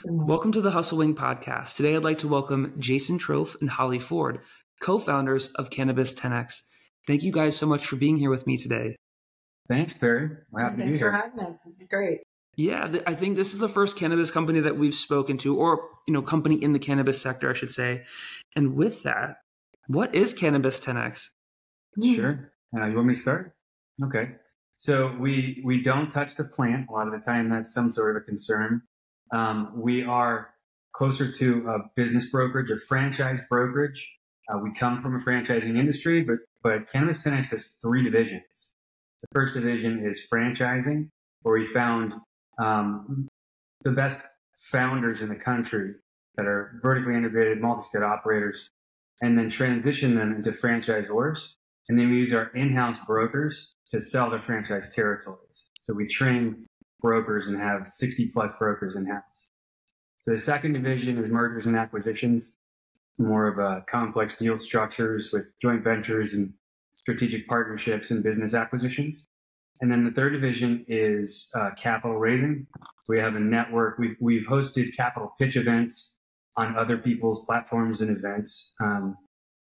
Welcome to the Hustle Wing podcast. Today, I'd like to welcome Jason Tropf and Holly Ford, co-founders of Cannabis 10X. Thank you guys so much for being here with me today. Thanks, Perry. We're happy to be here. Thanks for having us. This is great. Yeah, I think this is the first cannabis company that we've spoken to, or company in the cannabis sector, I should say. And with that, what is Cannabis 10X? Sure. You want me to start? Okay. So we don't touch the plant. A lot of the time, that's some sort of a concern. We are closer to a business brokerage, a franchise brokerage. We come from a franchising industry, but Cannabis 10X has three divisions. The first division is franchising, where we found the best founders in the country that are vertically integrated, multi-state operators, and then transition them into franchisors. And then we use our in-house brokers to sell their franchise territories. So we train brokers and have 60 plus brokers in-house. So the second division is mergers and acquisitions, more of a complex deal structures with joint ventures and strategic partnerships and business acquisitions. And then the third division is capital raising. So we have a network. We've hosted capital pitch events on other people's platforms and events.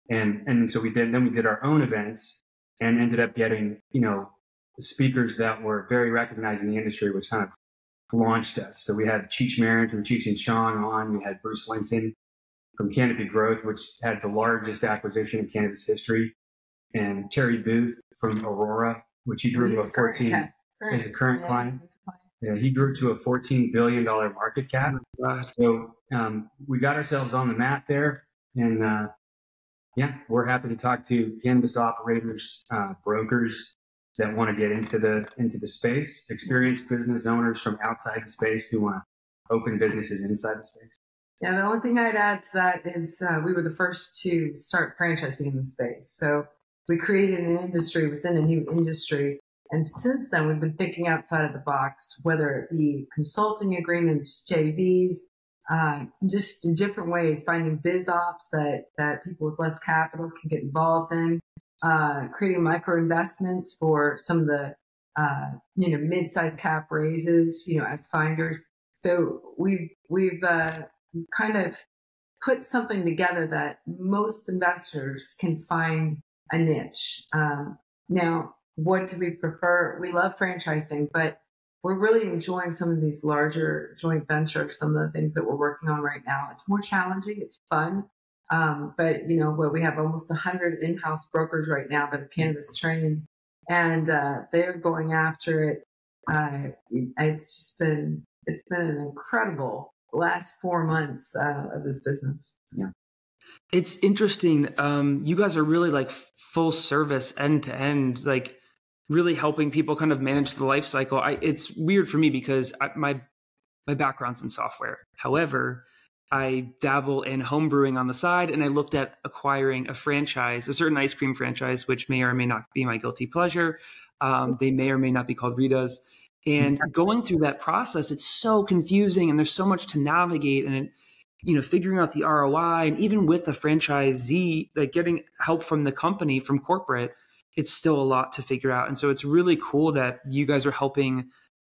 And so we did our own events and ended up getting, speakers that were very recognized in the industry, which kind of launched us. So we had Cheech Marin from Cheech and Chong on. We had Bruce Linton from Canopy Growth, which had the largest acquisition in cannabis history, and Terry Booth from Aurora, which he grew to a 14 as a current client. Yeah, he grew to a $14 billion market cap. So we got ourselves on the map there, and we're happy to talk to cannabis operators, brokers that want to get into the space, experienced business owners from outside the space who want to open businesses inside the space. Yeah, the only thing I'd add to that is we were the first to start franchising in the space. So we created an industry within a new industry. And since then, we've been thinking outside of the box, whether it be consulting agreements, JVs, just in different ways, finding biz ops that people with less capital can get involved in, creating micro investments for some of the, mid-sized cap raises, as finders. So we've kind of put something together that most investors can find a niche. Now, what do we prefer? We love franchising, but we're really enjoying some of these larger joint ventures, some of the things that we're working on right now. It's more challenging. It's fun. But where we have almost 100 in-house brokers right now that are cannabis trained, and they're going after it. It's been an incredible last 4 months of this business. Yeah. It's interesting. You guys are really like full service, end to end, like really helping people kind of manage the life cycle. It's weird for me because my background's in software. However, I dabble in home brewing on the side, and I looked at acquiring a franchise, a certain ice cream franchise, which may or may not be my guilty pleasure. They may or may not be called Rita's. And going through that process, it's so confusing, and there's so much to navigate, and figuring out the ROI, and even with a franchisee, like getting help from the company, from corporate, it's still a lot to figure out. And so it's really cool that you guys are helping.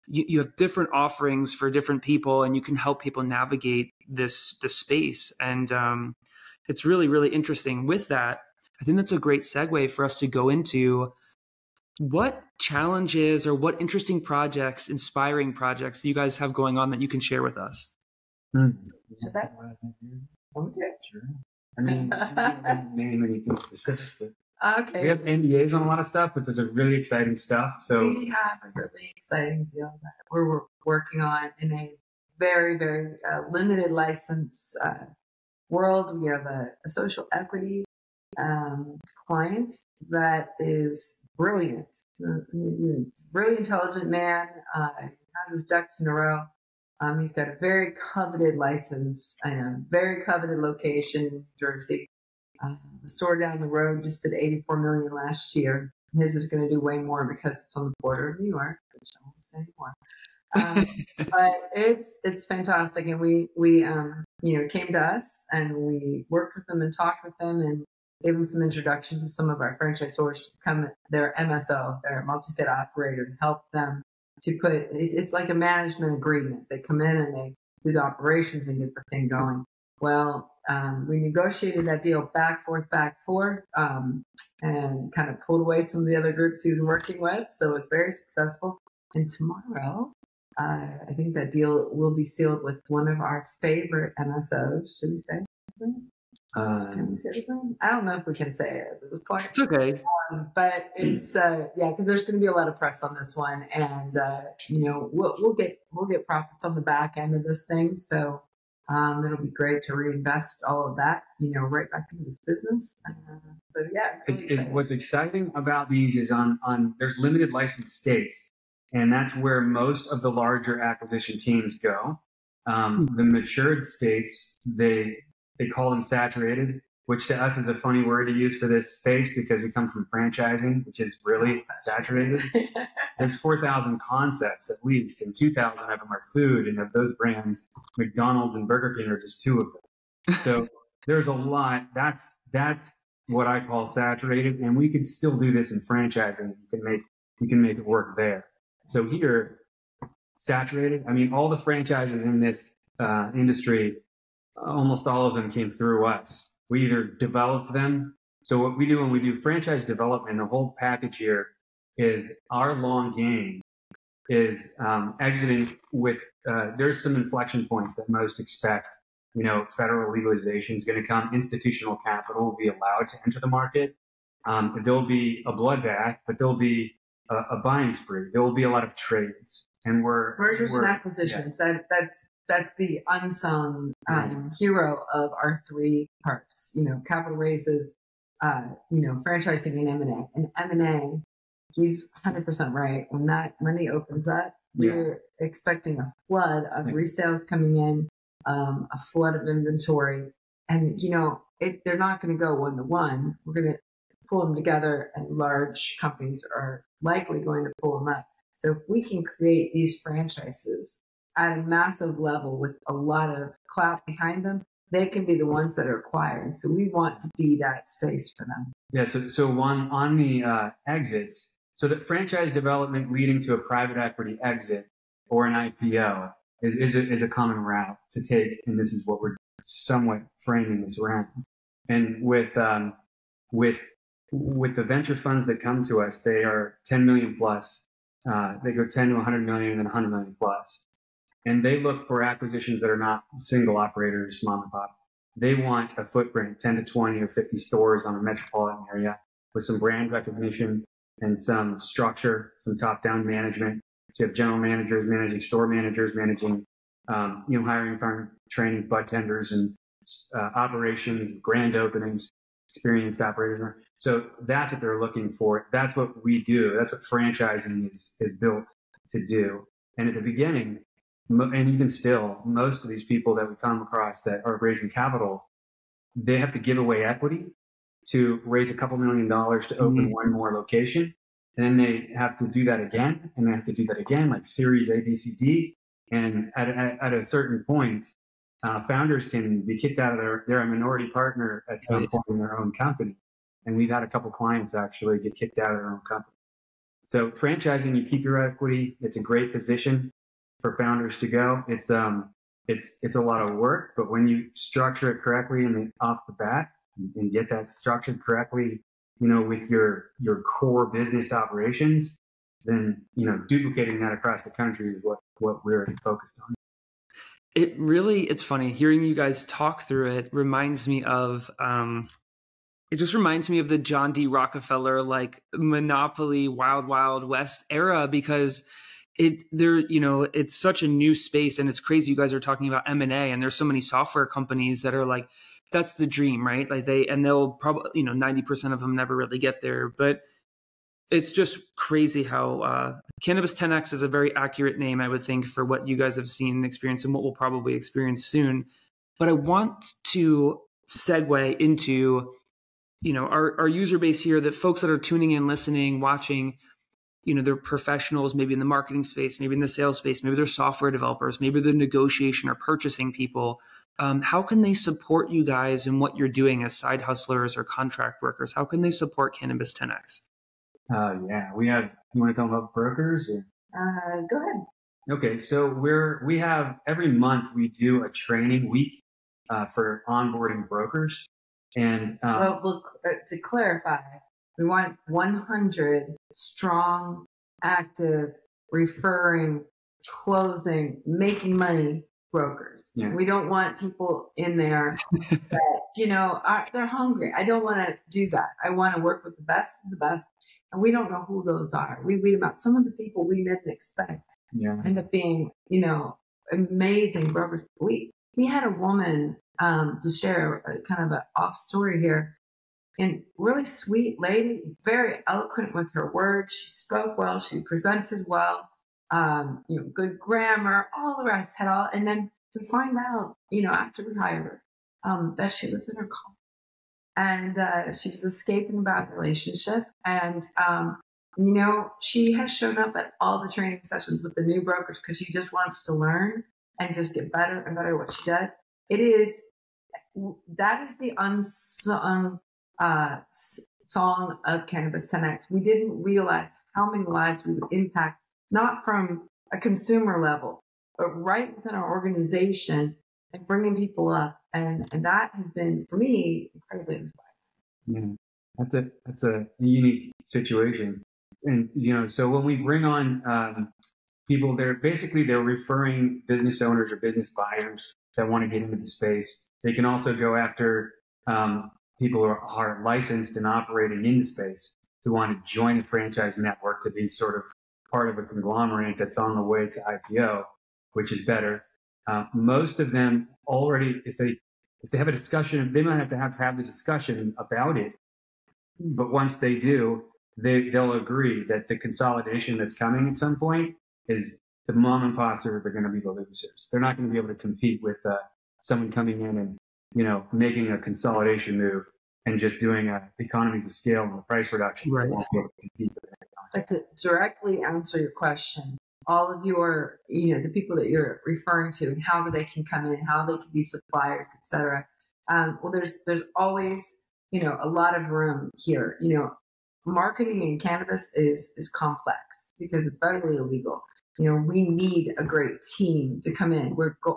You have different offerings for different people, and you can help people navigate this space. And it's really, really interesting. With that, I think that's a great segue for us to go into what challenges or what interesting projects, inspiring projects you guys have going on that you can share with us. Sure. I mean, name anything specifically. Okay. We have NDAs on a lot of stuff, but there's a really exciting stuff. So we have a really exciting deal that we're working on in a very, very limited license world. We have a social equity client that is brilliant. He's a really intelligent man. Has his ducks in a row. He's got a very coveted license and a very coveted location in New Jersey. The store down the road just did $84 million last year. His is going to do way more because it's on the border of New York, which I won't say anymore. But it's fantastic, and we came to us and we worked with them and talked with them and gave them some introductions to some of our franchisors to become their MSO, their multi-state operator, to help them to put it's like a management agreement. They come in and do the operations and get the thing going. Well, we negotiated that deal back, forth, and kind of pulled away some of the other groups he was working with. So it's very successful. And tomorrow, I think that deal will be sealed with one of our favorite MSOs. Should we say? Can we say it? I don't know if we can say it at this point. It's okay. But it's because there's going to be a lot of press on this one, and we'll get profits on the back end of this thing. So it'll be great to reinvest all of that, right back into this business. So yeah, really what's exciting about these is on there's limited license states, and that's where most of the larger acquisition teams go. The matured states, they call them saturated, which to us is a funny word to use for this space because we come from franchising, which is really saturated. There's 4,000 concepts at least, and 2,000 of them are food. And of those brands, McDonald's and Burger King are just two of them. So there's a lot. That's what I call saturated. And we can still do this in franchising. You can make it work there. So here, saturated, I mean, all the franchises in this industry, almost all of them came through us. We either developed them. So what we do when we do franchise development, the whole package here is our long game is exiting with, there's some inflection points that most expect. Federal legalization is going to come. Institutional capital will be allowed to enter the market. There'll be a bloodbath, but there'll be a buying spree. There will be a lot of trades. And mergers and acquisitions. Yeah. That's the unsung hero of our three parts. Capital raises, franchising and M&A. And M&A, he's 100% right. When that money opens up, we're expecting a flood of resales coming in, a flood of inventory, and they're not going to go one to one. We're going to pull them together, and large companies are likely going to pull them up. So if we can create these franchises at a massive level with a lot of clout behind them, they can be the ones that are acquiring. So we want to be that space for them. Yeah. So on the exits, so that franchise development leading to a private equity exit or an IPO is a common route to take, and this is what we're somewhat framing this around. And with the venture funds that come to us, they are 10 million plus. They go 10 to 100 million and then 100 million plus. And they look for acquisitions that are not single operators, mom and pop. They want a footprint, 10 to 20 or 50 stores on a metropolitan area with some brand recognition and some structure, some top-down management. So you have general managers managing store managers, managing, hiring, firing, training budtenders and operations, grand openings, experienced operators. So that's what they're looking for. That's what we do. That's what franchising is built to do. And at the beginning, and even still, most of these people that we come across that are raising capital, they have to give away equity to raise a couple $1 million to open one more location. And then they have to do that again, and they have to do that again, like series A, B, C, D. And at a certain point, founders can be kicked out of they're a minority partner at some point in their own company. And we've had a couple clients actually get kicked out of their own company. So franchising, you keep your equity. It's a great position for founders to go. It's a lot of work, but when you structure it correctly and off the bat and get that structured correctly, with your core business operations, then duplicating that across the country is what we're focused on. It's funny hearing you guys talk through it. Reminds me of it just reminds me of the John D. Rockefeller monopoly Wild Wild West era, because it's such a new space, and it's crazy. You guys are talking about M&A, and there's so many software companies that are like, that's the dream, right? They'll probably 90% of them never really get there, but it's just crazy how Cannabis 10X is a very accurate name, I would think, for what you guys have seen and experienced and what we'll probably experience soon. But I want to segue into, our user base here, that folks that are tuning in, listening, watching, they're professionals, maybe in the marketing space, maybe in the sales space, maybe they're software developers, maybe they're negotiation or purchasing people. How can they support you guys in what you're doing as side hustlers or contract workers? How can they support Cannabis 10X? Yeah, we have, you want to talk about brokers? Or? Go ahead. Okay, so we have every month we do a training week for onboarding brokers, and Well, look, to clarify, we want 100 strong, active, referring, closing, making money brokers. Yeah. We don't want people in there that, they're hungry. I don't want to do that. I want to work with the best of the best. And we don't know who those are. We read about some of the people we didn't expect end up being, amazing brokers. We had a woman to share a kind of an off story here, and really sweet lady, very eloquent with her words. She spoke well, she presented well, good grammar, all the rest had all. And then we find out, after we hired her, that she lives in her car, and she was escaping a bad relationship. And she has shown up at all the training sessions with the new brokers because she just wants to learn and just get better and better at what she does. That is the unsung song of Cannabis 10X. We didn't realize how many lives we would impact, not from a consumer level, but right within our organization and bringing people up. And that has been, for me, incredibly inspiring. Yeah, that's a unique situation. And, so when we bring on people, they're referring business owners or business buyers that want to get into the space. They can also go after people who are licensed and operating in the space who want to join the franchise network to be sort of part of a conglomerate that's on the way to IPO, which is better. Most of them already, if they have a discussion, they might have the discussion about it. But once they do, they'll agree that the consolidation that's coming at some point is the mom and pops they're going to be the losers. They're not going to be able to compete with someone coming in and making a consolidation move and just doing economies of scale and the price reductions. Right. They won't be able to compete with that. But to directly answer your question, all of your, the people that you're referring to and how they can come in, how they can be suppliers, et cetera. Well, there's always, a lot of room here. Marketing in cannabis is complex because it's federally illegal. We need a great team to come in.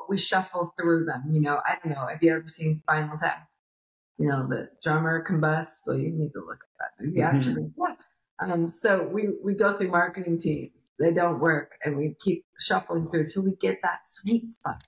We shuffle through them. I don't know. Have you ever seen Spinal Tap? The drummer combusts. So you need to look at that movie. Actually, yeah. So we go through marketing teams. They don't work, and we keep shuffling through till we get that sweet spot.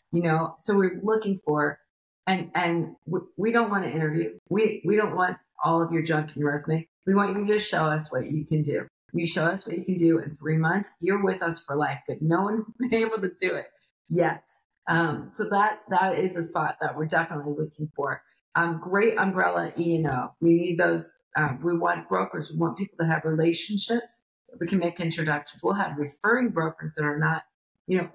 So we're looking for, and we don't want to interview. We don't want all of your junk in your resume. We want you to show us what you can do. You show us what you can do in 3 months, you're with us for life, but no one's been able to do it yet. So that is a spot that we're definitely looking for. Great umbrella E&O. We need those. We want brokers. We want people that have relationships that we can make introductions. We'll have referring brokers that are not,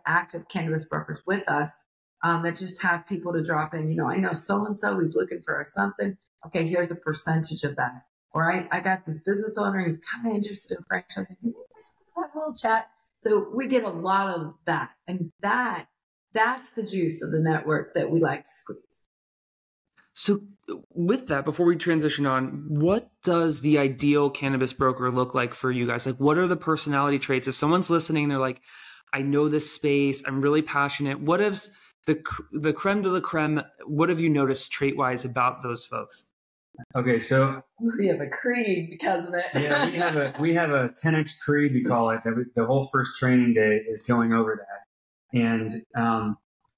active cannabis brokers with us that just have people to drop in. I know so-and-so, he's looking for something. Okay, here's a percentage of that. Or I got this business owner, he's kind of interested in franchising. Let's have a little chat. So we get a lot of that. And that's the juice of the network that we like to squeeze. So with that, before we transition on, what does the ideal cannabis broker look like for you guys? Like, what are the personality traits? If someone's listening, they're like, I know this space, I'm really passionate. What is the creme de la creme? What have you noticed trait-wise about those folks? Okay, so we have a creed because of it. Yeah, we have a 10X creed, we call it. The whole first training day is going over that, and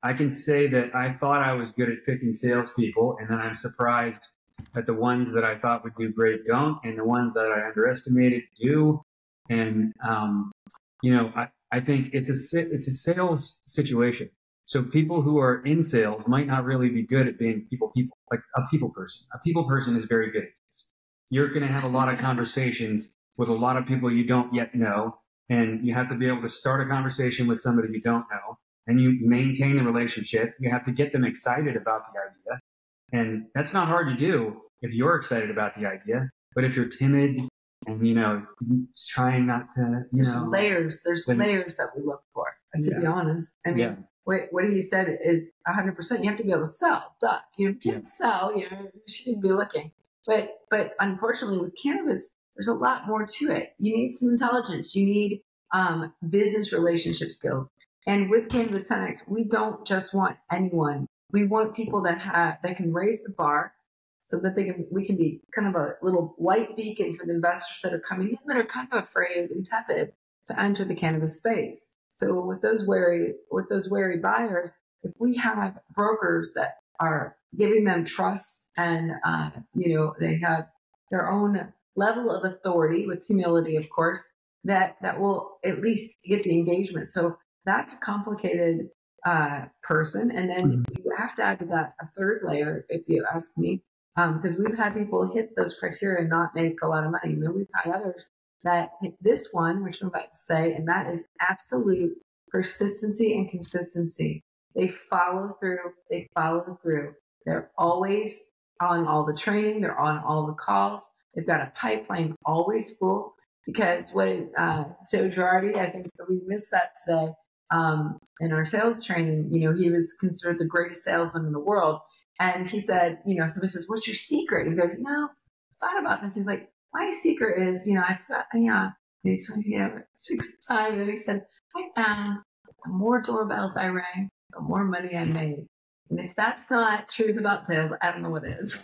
I can say that I thought I was good at picking salespeople, and then I'm surprised that the ones that I thought would do great don't, and the ones that I underestimated do. And I think it's a sales situation. So people who are in sales might not really be good at being people, like a people person. A people person is very good at this. You're going to have a lot of conversations with a lot of people you don't yet know, and you have to be able to start a conversation with somebody you don't know, and you maintain the relationship. You have to get them excited about the idea, and that's not hard to do if you're excited about the idea. But if you're timid and trying not to, there's layers that we look for. And to be honest, I mean, what he said is 100%. You have to be able to sell. Duh. You can't sell. You shouldn't be looking. But unfortunately, with cannabis, there's a lot more to it. You need some intelligence. You need business relationship skills. And with Cannabis 10X, we don't just want anyone. We want people that can raise the bar so that we can be kind of a little light beacon for the investors that are coming in that are kind of afraid and tepid to enter the cannabis space. So with those wary buyers, if we have brokers that are giving them trust and they have their own level of authority with humility, of course, that will at least get the engagement. So that's a complicated person. And then you have to add to that a third layer, if you ask me, because we've had people hit those criteria and not make a lot of money. And then we've had others that hit this one, which I'm about to say, and that is absolute persistency and consistency. They follow through. They're always on all the training. They're on all the calls. They've got a pipeline always full, because what Joe Girardi, I think we missed that today in our sales training. He was considered the greatest salesman in the world. And he said, somebody says, what's your secret? He goes, I thought about this. He's like, my secret is, he's 6 times. And he said, I found the more doorbells I rang, the more money I made. And if that's not truth about sales, I don't know what is.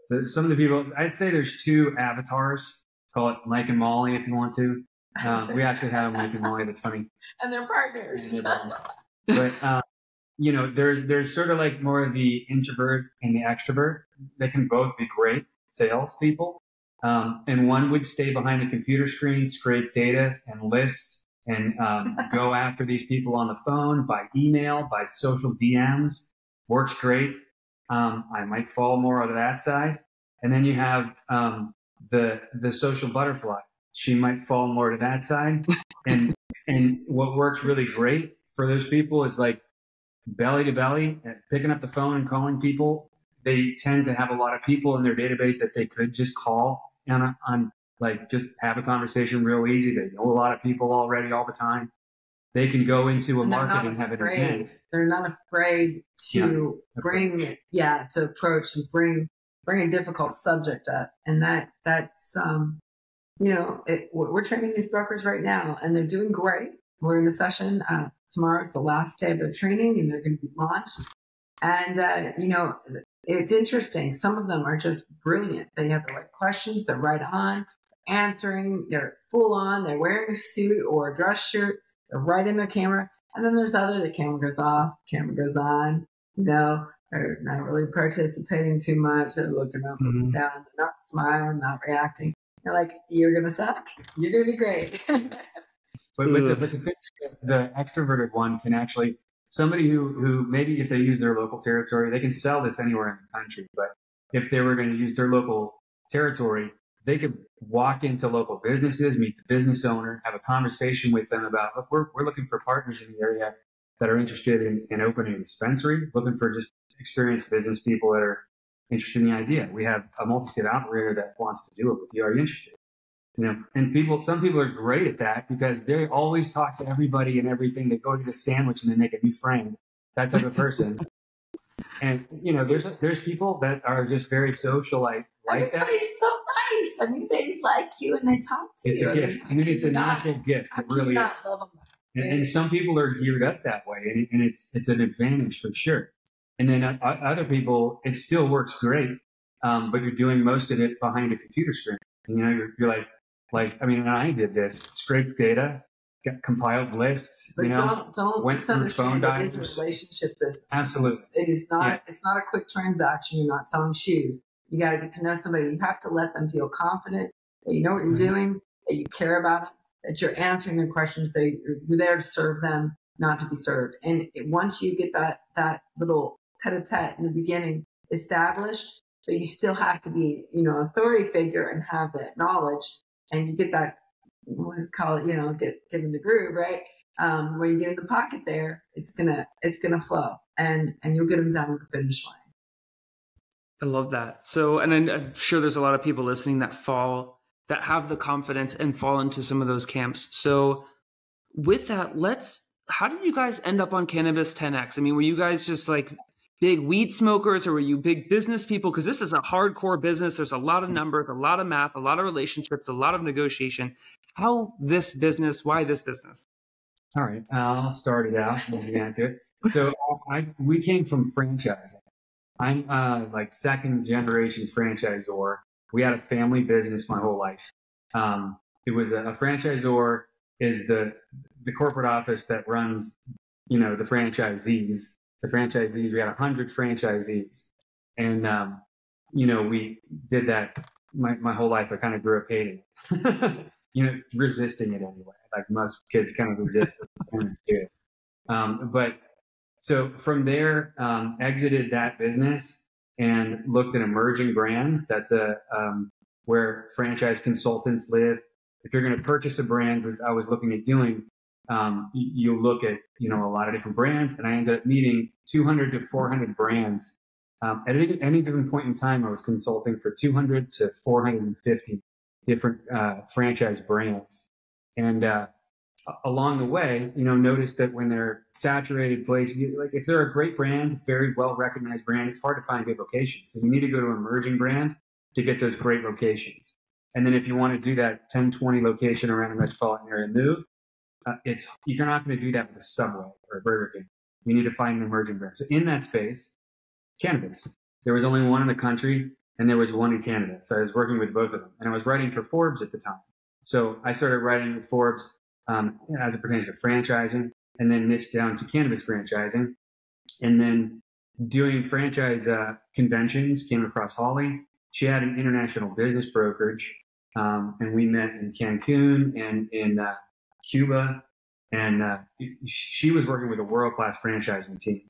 So some of the people, I'd say there's 2 avatars. Call it Mike and Molly if you want to. We actually have Mike and Molly. That's funny. And they're partners. But, there's sort of like more of the introvert and the extrovert. They can both be great salespeople. And one would stay behind the computer screen, scrape data and lists, and go after these people on the phone, by email, by social DMs. Works great. I might fall more on that side. And then you have the social butterfly. She might fall more to that side. And what works really great for those people is like belly to belly, picking up the phone and calling people. They tend to have a lot of people in their database that they could just call on like just have a conversation real easy. They know a lot of people already all the time. They can go into a market and have an event. They're not afraid to to approach and bring a difficult subject up. And that's we're training these brokers right now, and they're doing great. We're in a session. Tomorrow is the last day of their training, and they're going to be launched. And, it's interesting. Some of them are just brilliant. They have the right questions. They're right on, answering. They're full on. They're wearing a suit or a dress shirt. They're right in their camera. And then there's the camera goes off, camera goes on. They're not really participating too much. They're looking up, looking down, not smiling, not reacting. They're like, you're going to suck. You're going to be great. But to finish, the extroverted one can actually, somebody who maybe if they use their local territory, they can sell this anywhere in the country. But if they were going to use their local territory, they could walk into local businesses, meet the business owner, have a conversation with them about, look, we're looking for partners in the area that are interested in opening a dispensary, looking for just experienced business people that are interested in the idea. We have a multi-state operator that wants to do it with you. Are you interested? And some people are great at that because they always talk to everybody and everything. They go to the sandwich and they make a new friend, that type of person. And, there's people that are just very social, like everybody's that. So nice. I mean, they like you and they talk to you. It's a gift. It's a natural gift. It really is. And some people are geared up that way, and it's an advantage for sure. And then other people, it still works great, but you're doing most of it behind a computer screen. And, you're like, when I did this, scraped data, got compiled lists, but don't went through phone dials. It is a relationship business. Absolutely. It is not, It's not a quick transaction. You're not selling shoes. You got to get to know somebody. You have to let them feel confident that you know what you're doing, that you care about them, that you're answering their questions, that you're there to serve them, not to be served. And once you get that little tete-a-tete in the beginning established, but you still have to be, authority figure and have that knowledge. And you get that, what we call it, get in the groove, right? When you get in the pocket there, it's gonna flow, and you'll get them down to the finish line. I love that. So, and I'm sure there's a lot of people listening that have the confidence and fall into some of those camps. So, with that, how did you guys end up on Cannabis 10X? I mean, were you guys just like big weed smokers, or were you big business people? Because this is a hardcore business. There's a lot of numbers, a lot of math, a lot of relationships, a lot of negotiation. Why this business? All right, I'll start it out and we'll get into it. So we came from franchising. I'm like second generation franchisor. We had a family business my whole life. It was a franchisor is the corporate office that runs, the franchisees. The franchisees, we had 100 franchisees, and we did that my whole life. I kind of grew up hating it. Resisting it anyway. Like most kids kind of resist it. Parents do. But so from there, exited that business and looked at emerging brands. That's where franchise consultants live. If you're going to purchase a brand, which I was looking at doing, you look at a lot of different brands, and I ended up meeting 200 to 400 brands. At any given point in time, I was consulting for 200 to 450 different franchise brands, and along the way, notice that when they're saturated place, like if they're a great brand, very well recognized brand, it's hard to find good locations. So you need to go to an emerging brand to get those great locations. And then if you want to do that 10, 20 location around a metropolitan area move, you're not going to do that with a Subway or a Burger King. You need to find an emerging brand. So in that space, cannabis. There was only one in the country, and there was one in Canada. So I was working with both of them, and I was writing for Forbes at the time. So I started writing with Forbes as it pertains to franchising, and then niched down to cannabis franchising, and then doing franchise conventions. Came across Holly. She had an international business brokerage, and we met in Cancun and in Cuba, and she was working with a world-class franchising team,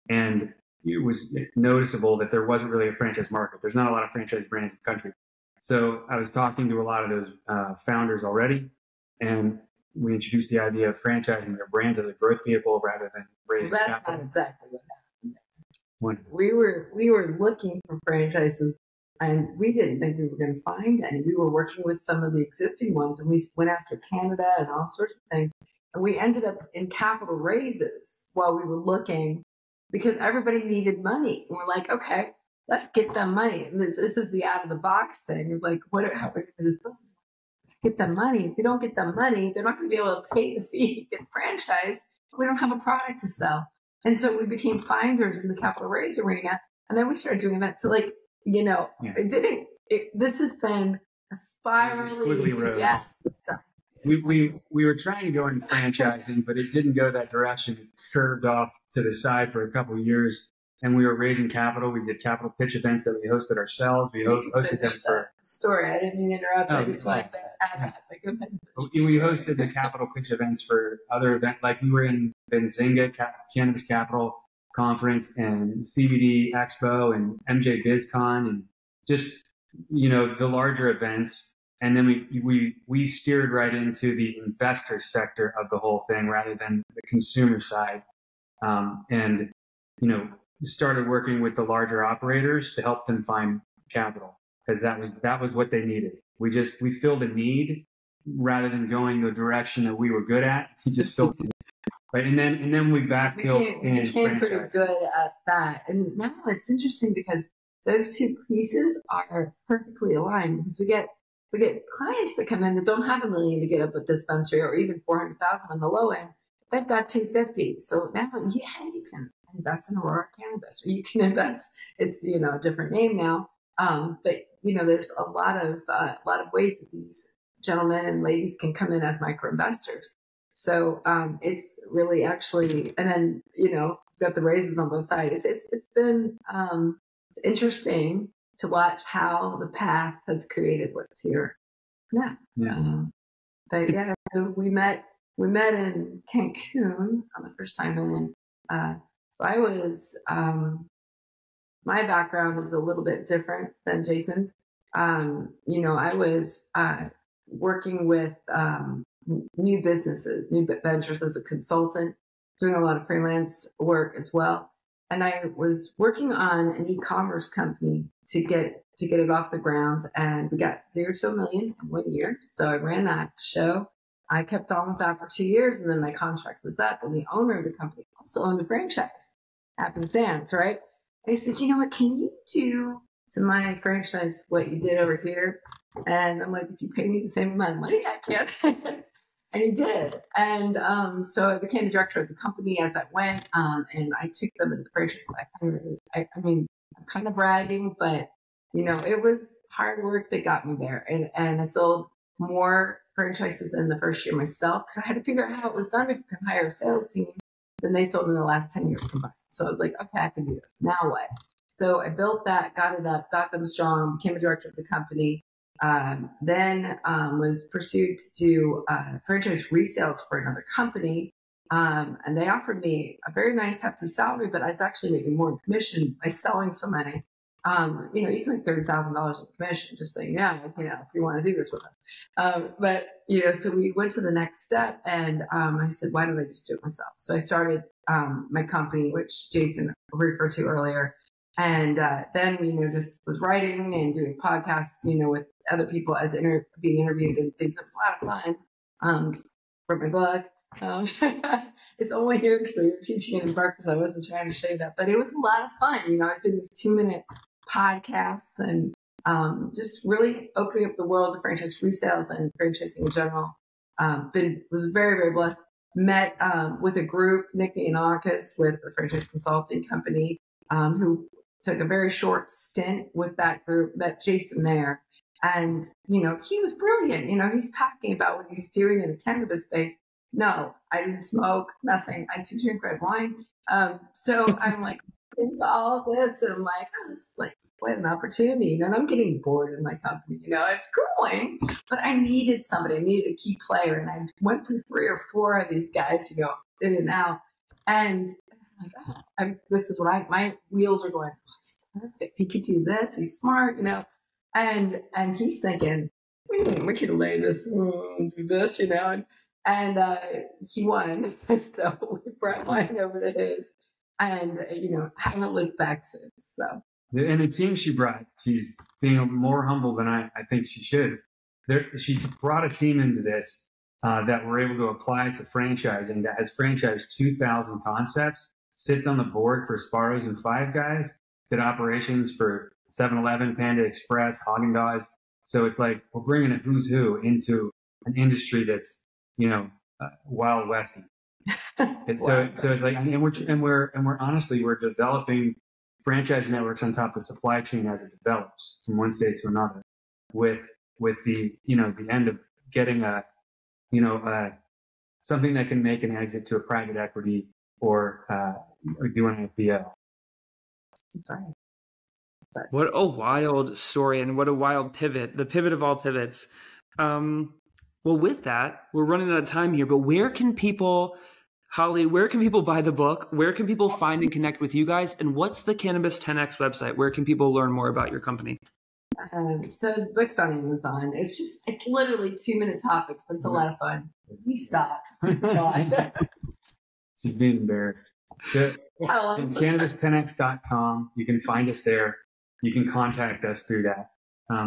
and it was noticeable that there wasn't really a franchise market. There's not a lot of franchise brands in the country. So I was talking to a lot of those founders already, and we introduced the idea of franchising their brands as a growth vehicle rather than raising capital. That's not exactly what happened. What? We were looking for franchises, and we didn't think we were going to find any. We were working with some of the existing ones, and we went after Canada and all sorts of things. And we ended up in capital raises while we were looking, because everybody needed money. And we're like, okay, let's get them money. And this is the out of the box thing. Like, how are we going to do this? Get them money. If we don't get them money, they're not going to be able to pay the fee to get franchised. We don't have a product to sell. And so we became finders in the capital raise arena. And then we started doing events. So this has been a spiraling road. Yeah. We were trying to go into franchising, but it didn't go that direction. It curved off to the side for a couple of years, and we were raising capital. We did capital pitch events that we hosted ourselves. We hosted them for story. I didn't mean to interrupt. I just wanted to add that. We hosted the capital pitch events for other events, like we were in Benzinga Cannabis Capital Conference and CBD Expo and MJ BizCon and just the larger events. And then we steered right into the investor sector of the whole thing rather than the consumer side, and started working with the larger operators to help them find capital, because that was what they needed. We filled a need rather than going the direction that we were good at. We just filled it. Right, and then we backfilled and became pretty good at that. And now it's interesting because those two pieces are perfectly aligned, because we get clients that come in that don't have $1 million to get up a dispensary, or even $400,000 on the low end. They've got $250,000. So now, you can invest in Aurora Cannabis, or you can invest. It's a different name now. But there's a lot of ways that these gentlemen and ladies can come in as micro investors. So it's really actually, and then you've got the raises on both sides. It's been it's interesting to watch how the path has created what's here. Yeah. But yeah, so we met in Cancun on the first time, and so I was my background is a little bit different than Jason's. I was working with new businesses, new ventures as a consultant, doing a lot of freelance work as well. And I was working on an e-commerce company to get it off the ground, and we got 0 to $1 million in 1 year. So I ran that show. I kept on with that for 2 years, and then my contract was up. And the owner of the company also owned a franchise, Happenstance, right? And he said, "You know what? Can you do to my franchise what you did over here?" And I'm like, "If you pay me the same amount of money, I can't." And he did. And so I became the director of the company as that went. And I took them into the franchise. I mean, I'm kind of bragging, but, it was hard work that got me there. And I sold more franchises in the first year myself because I had to figure out how it was done. If you can hire a sales team, then they sold in the last 10 years combined. So I was like, okay, I can do this. Now what? So I built that, got it up, got them strong, became a director of the company. Then was pursued to do franchise resales for another company. And they offered me a very nice hefty salary, but I was actually making more in commission by selling so many. You can make $30,000 in commission, just so you know, if you want to do this with us. But so we went to the next step, and I said, why don't I just do it myself? So I started my company, which Jason referred to earlier. And then, just was writing and doing podcasts, with other people as being interviewed and things. It was a lot of fun for my book. It's only here because we were teaching it in Berkeley, so I wasn't trying to show you that. But it was a lot of fun. I was doing these 2-minute podcasts and just really opening up the world of franchise resales and franchising in general. Was very, very blessed. Met with a group, Nick Ianakis, with the franchise consulting company, who took a very short stint with that group, met Jason there. And, he was brilliant. He's talking about what he's doing in the cannabis space. No, I didn't smoke, nothing. I do drink red wine. So I'm like, into all of this. And I'm like, oh, this is like, what an opportunity. And I'm getting bored in my company. It's growing, but I needed somebody. I needed a key player. And I went through 3 or 4 of these guys, in and out. And I'm like, this is what my wheels are going, oh, he's perfect. He could do this. He's smart, and he's thinking, we can lay this, do this, and he won. So we brought mine over to his, and, haven't looked back since. So. And the team she brought, she's being more humble than I think she should. She brought a team into this that were able to apply to franchising, that has franchised 2,000 concepts, sits on the board for Sparrows and Five Guys, did operations for 7-Eleven, Panda Express, Haagen-Dazs. So it's like we're bringing a who's who into an industry that's, Wild Westy. So it's like, and we're honestly, we're developing franchise networks on top of the supply chain as it develops from one state to another, with the the end of getting something that can make an exit to a private equity or do an IPO. Sorry. What a wild story and what a wild pivot, the pivot of all pivots. Well, with that, we're running out of time here, but where can people, Holly, where can people buy the book? Where can people find and connect with you guys? And what's the Cannabis 10X website? Where can people learn more about your company? So the book's on Amazon. It's literally 2-minute topics, but it's a lot of fun. You stop. She's being embarrassed. So cannabis10x.com, you can find us there. You can contact us through that.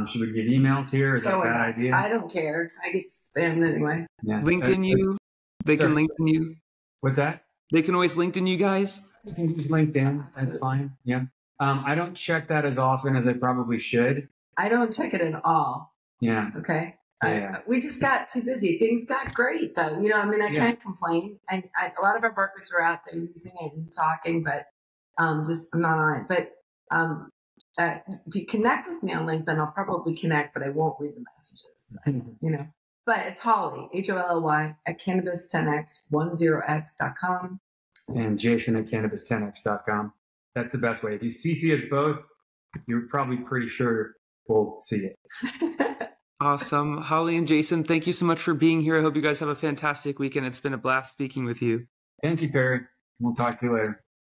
Should we get emails here? Is that a bad idea? I don't care. I get spammed anyway. Yeah, LinkedIn you. They can LinkedIn you. What's that? They can always LinkedIn you guys. You can use LinkedIn. That's fine. Yeah. I don't check that as often as I probably should. I don't check it at all. Yeah. Okay. Yeah. We just got too busy. Things got great though. I can't complain. And a lot of our brokers are out there using it and talking, but I'm not on it. But if you connect with me on LinkedIn, I'll probably connect, but I won't read the messages. But it's Holly, Holly, at cannabis10x10x.com. And Jason at cannabis10x.com. That's the best way. If you CC us both, you're probably pretty sure we'll see it. Awesome. Holly and Jason, thank you so much for being here. I hope you guys have a fantastic weekend. It's been a blast speaking with you. Thank you, Perry. We'll talk to you later.